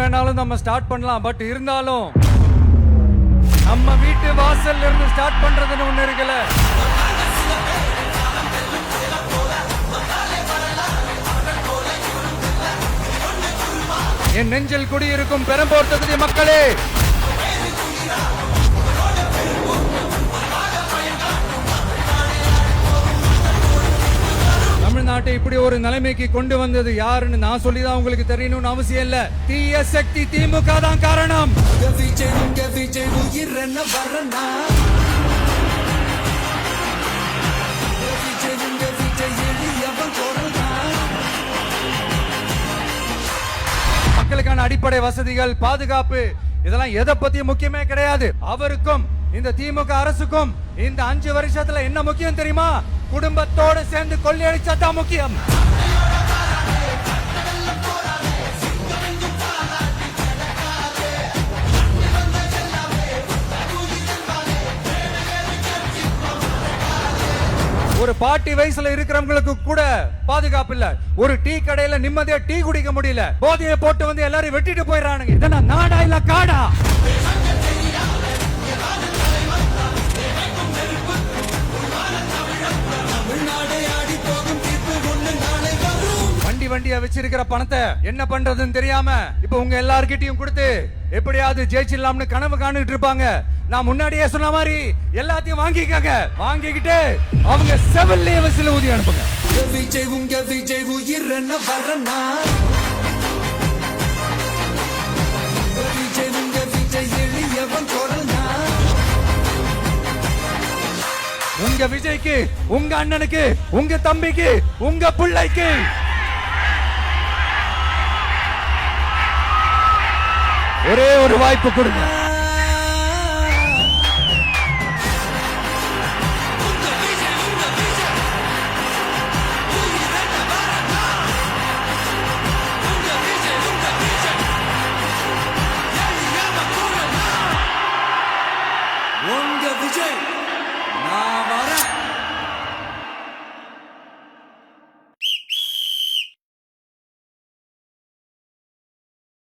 வேணாலும் நம்ம ஸ்டார்ட் பண்ணலாம். பட் இருந்தாலும் நம்ம வீட்டு வாசல்ல இருந்து ஸ்டார்ட் பண்றதுன்னு ஒண்ணு இருக்குல்ல. என் நெஞ்சில் குடியிருக்கும் பெரம்பூர் தொகுதி மக்களே, தமிழ்நாட்டை இப்படி ஒரு நிலைமைக்கு கொண்டு வந்தது யாருன்னு நான் சொல்லிதான் உங்களுக்கு தெரியணும்னு அவசியம் இல்ல. தீய சக்தி திமுக தான் காரணம். மக்களுக்கான அடிப்படை வசதிகள், பாதுகாப்பு, இதெல்லாம் எதை பத்தி முக்கியமே கிடையாது. அவருக்கும் இந்த திமுக அரசுக்கும் இந்த 5 வருஷத்துல என்ன முக்கியம் தெரியுமா? குடும்பத்தோடு சேர்ந்து கொள்ளையடிச்சா தான் முக்கியம். ஒரு பாட்டி வயசுல இருக்கிறவங்களுக்கு கூட பாதுகாப்பு இல்ல. ஒரு டீ கடையில நிம்மதியா டீ குடிக்க முடியல. போதையை போட்டு வந்து எல்லாரும் வெட்டிட்டு போயிடறானுங்க. இதெல்லாம் நாடா இல்ல காடா? வண்டியா வச்சிருக்கிற பணத்தை என்ன பண்றதுன்னு தெரியாம இப்ப உங்க எல்லார்கிட்டயும் கொடுத்து எப்படியாவது ஜெயிச்சிடலாம்னு கனவு காணிட்டு இருப்பாங்க. நான் முன்னாடியே சொன்ன மாதிரி எல்லாத்தையும் வாங்கிக்கங்க. வாங்கிக்கிட்டு அவங்க செவல்லே வசில ஊதி அனுப்புங்க. உங்க விஜய்க்கு, உங்க அண்ணனுக்கு, உங்க தம்பிக்கு, உங்க பிள்ளைக்கு ஒரே ஒரு வாய்ப்பு கொடுங்க. உங்க விஜய் நான்